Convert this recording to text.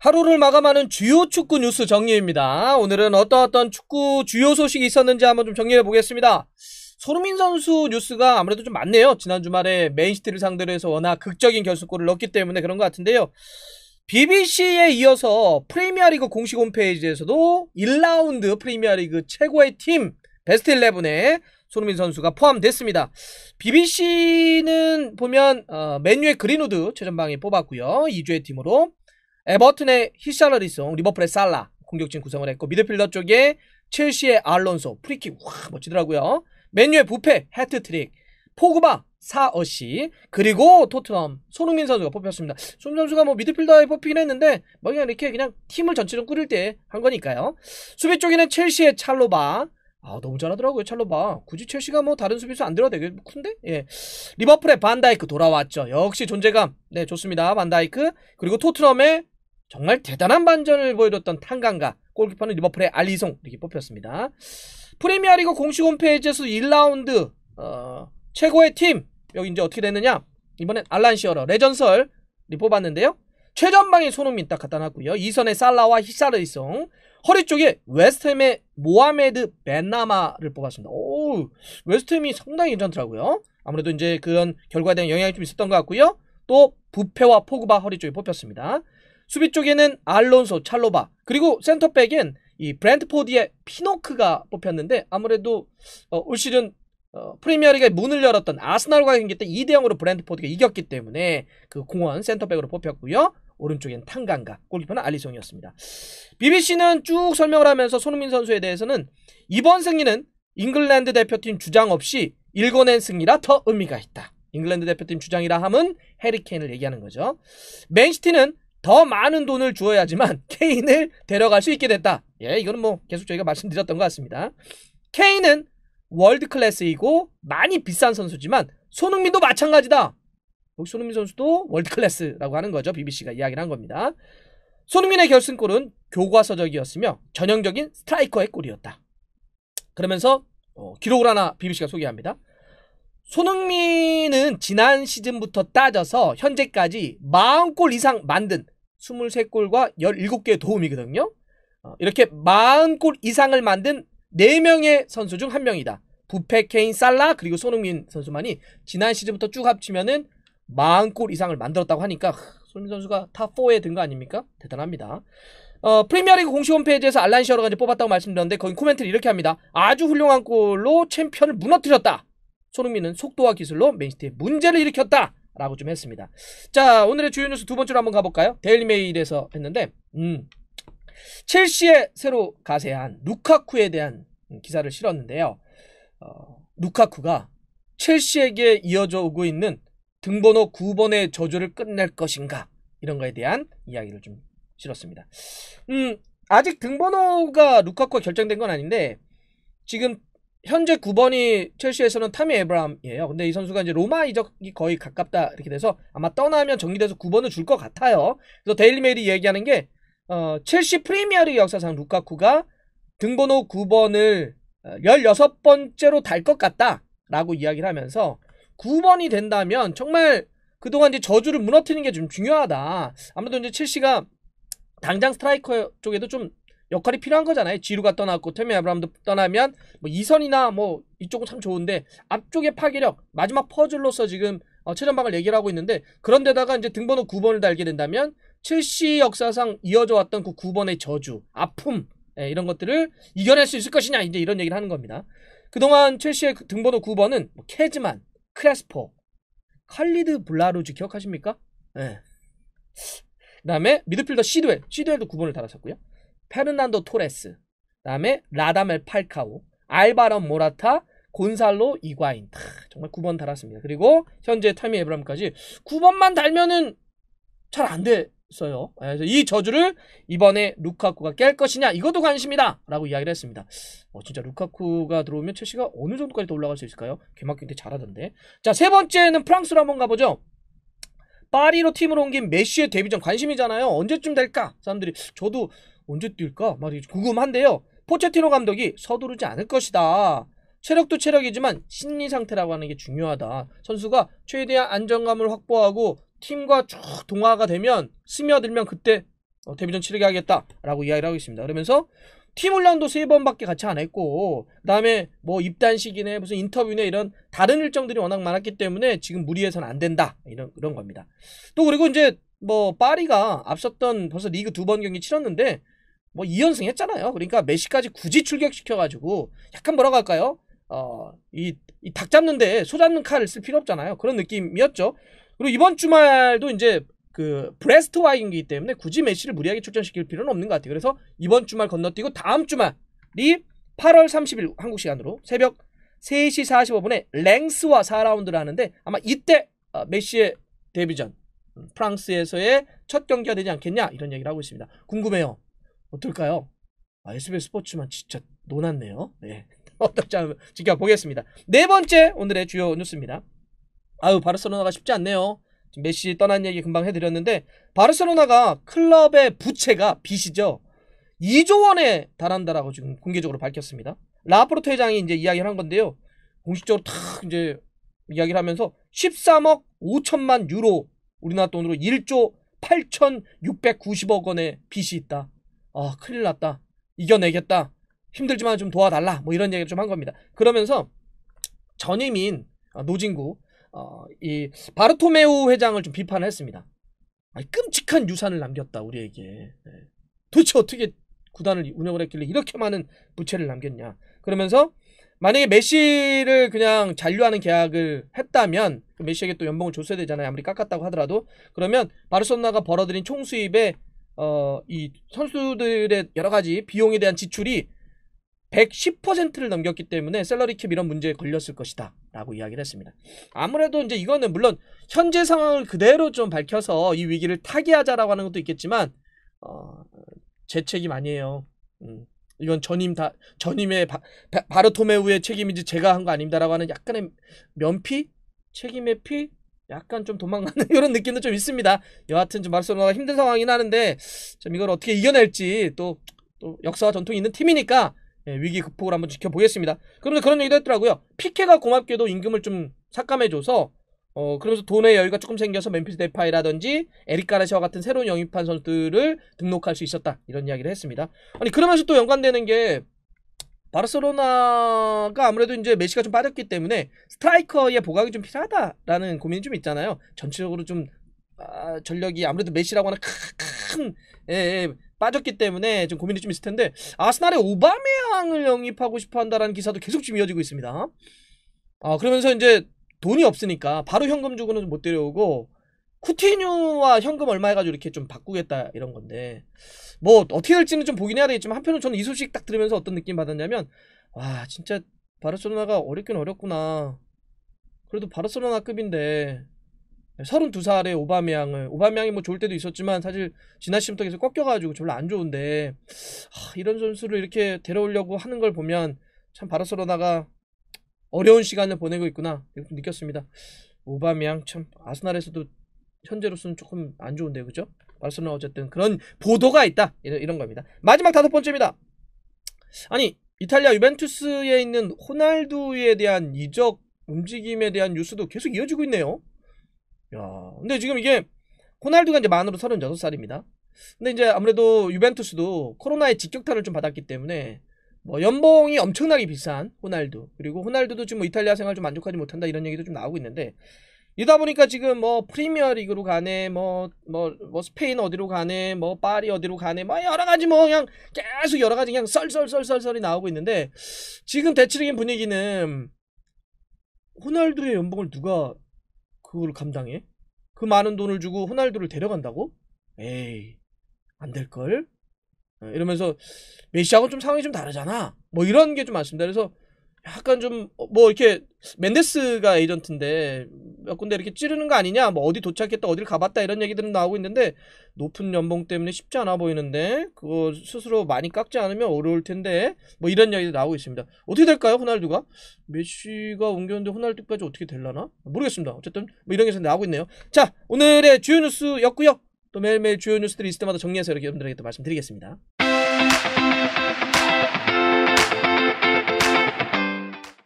하루를 마감하는 주요 축구 뉴스 정리입니다. 오늘은 어떤 축구 주요 소식이 있었는지 한번 좀 정리해 보겠습니다. 손흥민 선수 뉴스가 아무래도 좀 많네요. 지난 주말에 맨시티를 상대로 해서 워낙 극적인 결승골을 넣었기 때문에 그런 것 같은데요. BBC에 이어서 프리미어리그 공식 홈페이지에서도 1라운드 프리미어리그 최고의 팀 베스트 11에 손흥민 선수가 포함됐습니다. BBC는 보면 맨유의 그린우드 최전방에 뽑았고요. 2주의 팀으로 에버튼의 히샬러리송, 리버풀의 살라 공격진 구성을 했고, 미드필더 쪽에 첼시의 알론소 프리킥 와 멋지더라고요. 맨유의 부페 해트트릭, 포그바 4어시, 그리고 토트넘 손흥민 선수가 뽑혔습니다. 손흥민 선수가 뭐 미드필더에 뽑히긴 했는데 뭐 그냥 이렇게 그냥 팀을 전체적으로 꾸릴 때 한 거니까요. 수비 쪽에는 첼시의 찰로바, 너무 잘하더라고요. 찰로바. 굳이 첼시가 뭐 다른 수비수 안 들어도 되게 큰데? 예. 리버풀의 반다이크 돌아왔죠. 역시 존재감. 네, 좋습니다. 반다이크. 그리고 토트넘의 정말 대단한 반전을 보여줬던 탄강가. 골키퍼는 리버풀의 알리송 이렇게 뽑혔습니다. 프리미어리그 공식 홈페이지에서 1라운드 최고의 팀 여기 이제 어떻게 됐느냐? 이번엔 알란 시어러 레전설이 뽑았는데요. 최전방에 손흥민 딱 갖다 놨고요. 2선에 살라와 히사르이송, 허리 쪽에 웨스트햄의 모하메드 벤나마를 뽑았습니다. 오, 웨스트햄이 상당히 괜찮더라고요. 아무래도 이제 그런 결과에 대한 영향이 좀 있었던 것 같고요. 또 부페와 포그바 허리 쪽에 뽑혔습니다. 수비 쪽에는 알론소, 찰로바, 그리고 센터백엔 이 브랜트포드의 피노크가 뽑혔는데, 아무래도 올 시즌 프리미어리그에 문을 열었던 아스날과 경기 때 2대0으로 브랜트포드가 이겼기 때문에 그 공원 센터백으로 뽑혔고요. 오른쪽엔 탄강가, 골키퍼는 알리송이었습니다. BBC는 쭉 설명을 하면서 손흥민 선수에 대해서는 이번 승리는 잉글랜드 대표팀 주장 없이 일궈낸 승리라 더 의미가 있다. 잉글랜드 대표팀 주장이라 함은 해리케인을 얘기하는 거죠. 맨시티는 더 많은 돈을 주어야지만 케인을 데려갈 수 있게 됐다. 예, 이거는 뭐 계속 저희가 말씀드렸던 것 같습니다. 케인은 월드 클래스이고 많이 비싼 선수지만 손흥민도 마찬가지다. 손흥민 선수도 월드 클래스라고 하는 거죠. BBC가 이야기를 한 겁니다. 손흥민의 결승골은 교과서적이었으며 전형적인 스트라이커의 골이었다. 그러면서 기록을 하나 BBC가 소개합니다. 손흥민은 지난 시즌부터 따져서 현재까지 40골 이상 만든 23골과 17개의 도움이거든요. 이렇게 40골 이상을 만든 4명의 선수 중 1명이다. 부페, 케인, 살라, 그리고 손흥민 선수만이 지난 시즌부터 쭉 합치면은 40골 이상을 만들었다고 하니까 손흥민 선수가 탑4에 든 거 아닙니까? 대단합니다. 프리미어리그 공식 홈페이지에서 알란 시어러가 이제 뽑았다고 말씀드렸는데 거기 코멘트를 이렇게 합니다. 아주 훌륭한 골로 챔피언을 무너뜨렸다. 손흥민은 속도와 기술로 맨시티에 문제를 일으켰다. 라고 좀 했습니다. 자, 오늘의 주요 뉴스 두 번째로 한번 가볼까요? 데일리메일에서 했는데 첼시에 새로 가세한 루카쿠에 대한 기사를 실었는데요. 루카쿠가 첼시에게 이어져 오고 있는 등번호 9번의 저주를 끝낼 것인가, 이런 거에 대한 이야기를 좀 실었습니다. 아직 등번호가 루카쿠가 결정된 건 아닌데 지금 현재 9번이 첼시에서는 타미 에브라함이에요. 근데 이 선수가 이제 로마 이적이 거의 가깝다 이렇게 돼서 아마 떠나면 정리돼서 9번을 줄 것 같아요. 그래서 데일리메일이 얘기하는 게 첼시 프리미어리그 역사상 루카쿠가 등번호 9번을 16번째로 달 것 같다라고 이야기를 하면서 9번이 된다면 정말 그동안 이제 저주를 무너뜨리는 게 좀 중요하다. 아무래도 이제 첼시가 당장 스트라이커 쪽에도 좀 역할이 필요한 거잖아요. 지루가 떠났고 테미 아브라함도 떠나면 뭐 이선이나 뭐 이쪽은 참 좋은데 앞쪽의 파괴력, 마지막 퍼즐로서 지금 최전방을 얘기를 하고 있는데, 그런데다가 이제 등번호 9번을 달게 된다면 첼시 역사상 이어져 왔던 그 9번의 저주, 아픔, 이런 것들을 이겨낼 수 있을 것이냐, 이제 이런 얘기를 하는 겁니다. 그동안 첼시의 등번호 9번은 뭐 케즈만, 크레스포, 칼리드 블라루즈 기억하십니까? 네. 그 다음에 미드필더 시드웰도 9번을 달았었고요. 페르난도 토레스, 그 다음에 라다멜 팔카오, 알바론 모라타, 곤살로 이과인, 정말 9번 달았습니다. 그리고 현재 타미 에브람까지 9번만 달면은 잘 안 됐어요. 그래서 이 저주를 이번에 루카쿠가 깰 것이냐, 이것도 관심이다 라고 이야기를 했습니다. 진짜 루카쿠가 들어오면 첼시가 어느 정도까지 더 올라갈 수 있을까요? 개막경 때 잘하던데. 자, 세 번째는 프랑스로 한번 가보죠. 파리로 팀을 옮긴 메시의 데뷔전 관심이잖아요. 언제쯤 될까? 사람들이 저도 언제 뛸까? 말이 궁금한데요. 포체티노 감독이 서두르지 않을 것이다. 체력도 체력이지만 심리 상태라고 하는 게 중요하다. 선수가 최대한 안정감을 확보하고 팀과 쭉 동화가 되면, 스며들면 그때 데뷔전 치르게 하겠다라고 이야기를 하고 있습니다. 그러면서 팀 훈련도 3번밖에 같이 안 했고 그 다음에 뭐 입단식이네 무슨 인터뷰네 이런 다른 일정들이 워낙 많았기 때문에 지금 무리해서는 안 된다 이런 겁니다. 또 그리고 이제 뭐 파리가 앞섰던 벌써 리그 2번 경기 치렀는데 뭐 2연승 했잖아요. 그러니까 메시까지 굳이 출격시켜가지고 약간 뭐라고 할까요? 이 닭 잡는데 소 잡는 칼을 쓸 필요 없잖아요. 그런 느낌이었죠. 그리고 이번 주말도 이제 그 브레스트와의 경기이기 때문에 굳이 메시를 무리하게 출전시킬 필요는 없는 것 같아요. 그래서 이번 주말 건너뛰고 다음 주말이 8월 30일 한국 시간으로 새벽 3시 45분에 랭스와 4라운드를 하는데 아마 이때 메시의 데뷔전 프랑스에서의 첫 경기가 되지 않겠냐 이런 얘기를 하고 있습니다. 궁금해요. 어떨까요? SBS 스포츠만 진짜 논았네요. 네. 어떨지 한번 지켜보겠습니다. 네 번째 오늘의 주요 뉴스입니다. 바르셀로나가 쉽지 않네요. 메시 떠난 얘기 금방 해드렸는데 바르셀로나가 클럽의 부채가 빚이죠. 2조 원에 달한다라고 지금 공개적으로 밝혔습니다. 라포르트 회장이 이제 이야기를 한 건데요. 공식적으로 탁 이제 이야기를 하면서 13억 5천만 유로 우리나라 돈으로 1조 8,690억 원의 빚이 있다. 큰일 났다. 이겨내겠다. 힘들지만 좀 도와달라. 뭐 이런 얘기를 좀 한 겁니다. 그러면서 전임인 노진구 이 바르토메우 회장을 좀 비판을 했습니다. 끔찍한 유산을 남겼다 우리에게. 네. 도대체 어떻게 구단을 운영을 했길래 이렇게 많은 부채를 남겼냐. 그러면서 만약에 메시를 그냥 잔류하는 계약을 했다면 메시에게 또 연봉을 줬어야 되잖아요. 아무리 깎았다고 하더라도. 그러면 바르셀로나가 벌어들인 총수입에 이 선수들의 여러가지 비용에 대한 지출이 110%를 넘겼기 때문에 셀러리캡 이런 문제에 걸렸을 것이다 라고 이야기를 했습니다. 아무래도 이제 이거는 물론 현재 상황을 그대로 좀 밝혀서 이 위기를 타개하자라고 하는 것도 있겠지만 제 책임 아니에요. 이건 전임의 바르토메우의 책임이지 제가 한 거 아닙니다라고 하는 약간의 면피? 책임의 피? 약간 좀 도망가는 이런 느낌도 좀 있습니다. 여하튼 좀 바르셀로나가 힘든 상황이긴 하는데 좀 이걸 어떻게 이겨낼지 또 역사와 전통이 있는 팀이니까 위기 극복을 한번 지켜보겠습니다. 그런데 그런 얘기도 했더라고요. 피케가 고맙게도 임금을 좀 삭감해줘서 그러면서 돈의 여유가 조금 생겨서 멤피스 데파이라든지 에릭 가르시아 같은 새로운 영입한 선수들을 등록할 수 있었다 이런 이야기를 했습니다. 아니 그러면서 또 연관되는 게 바르셀로나가 아무래도 이제 메시가 좀 빠졌기 때문에 스트라이커의 보강이 좀 필요하다라는 고민이 좀 있잖아요. 전체적으로 좀 전력이 아무래도 메시라고 하는 큰 빠졌기 때문에 좀 고민이 좀 있을 텐데 아스날의 오바메양을 영입하고 싶어 한다라는 기사도 계속 지금 이어지고 있습니다. 그러면서 이제 돈이 없으니까 바로 현금 주고는 못 데려오고 쿠티뉴와 현금 얼마 해가지고 이렇게 좀 바꾸겠다 이런 건데 뭐 어떻게 될지는 좀 보긴 해야 되겠지만 한편으로 저는 이 소식 딱 들으면서 어떤 느낌 받았냐면 와 진짜 바르셀로나가 어렵긴 어렵구나. 그래도 바르셀로나급인데 32살의 오바메양이 뭐 좋을 때도 있었지만 사실 지난 시즌부터 계속 꺾여가지고 별로 안 좋은데 이런 선수를 이렇게 데려오려고 하는 걸 보면 참 바르셀로나가 어려운 시간을 보내고 있구나 이렇게 느꼈습니다. 오바메양 참 아스날에서도 현재로서는 조금 안 좋은데 그죠? 바르셀로나 어쨌든 그런 보도가 있다 이런 겁니다. 마지막 5번째입니다. 아니 이탈리아 유벤투스에 있는 호날두에 대한 이적 움직임에 대한 뉴스도 계속 이어지고 있네요. 근데 지금 이게 호날두가 이제 만으로 36살입니다. 근데 이제 아무래도 유벤투스도 코로나의 직격탄을 좀 받았기 때문에 뭐 연봉이 엄청나게 비싼 호날두 그리고 호날두도 지금 뭐 이탈리아 생활 좀 만족하지 못한다 이런 얘기도 좀 나오고 있는데 이러다 보니까 지금 뭐 프리미어 리그로 가네 뭐 스페인 어디로 가네 뭐 파리 어디로 가네 뭐 여러가지 뭐 그냥 계속 여러가지 그냥 썰이 나오고 있는데 지금 대체적인 분위기는 호날두의 연봉을 누가 그걸 감당해? 그 많은 돈을 주고 호날두를 데려간다고? 에이 안 될걸? 이러면서 메시하고 좀 상황이 좀 다르잖아 뭐 이런 게 좀 많습니다. 그래서 약간 좀 뭐 이렇게 멘데스가 에이전트인데 몇 군데 이렇게 찌르는 거 아니냐 뭐 어디 도착했다 어딜 가봤다 이런 얘기들은 나오고 있는데 높은 연봉 때문에 쉽지 않아 보이는데 그거 스스로 많이 깎지 않으면 어려울 텐데 뭐 이런 얘기도 나오고 있습니다. 어떻게 될까요 호날두가? 메시가 옮겼는데 호날두까지 어떻게 될라나? 모르겠습니다. 어쨌든 뭐 이런 게 나오고 있네요. 자 오늘의 주요 뉴스였고요. 또 매일매일 주요 뉴스들이 있을 때마다 정리해서 이렇게 여러분들에게 또 말씀드리겠습니다.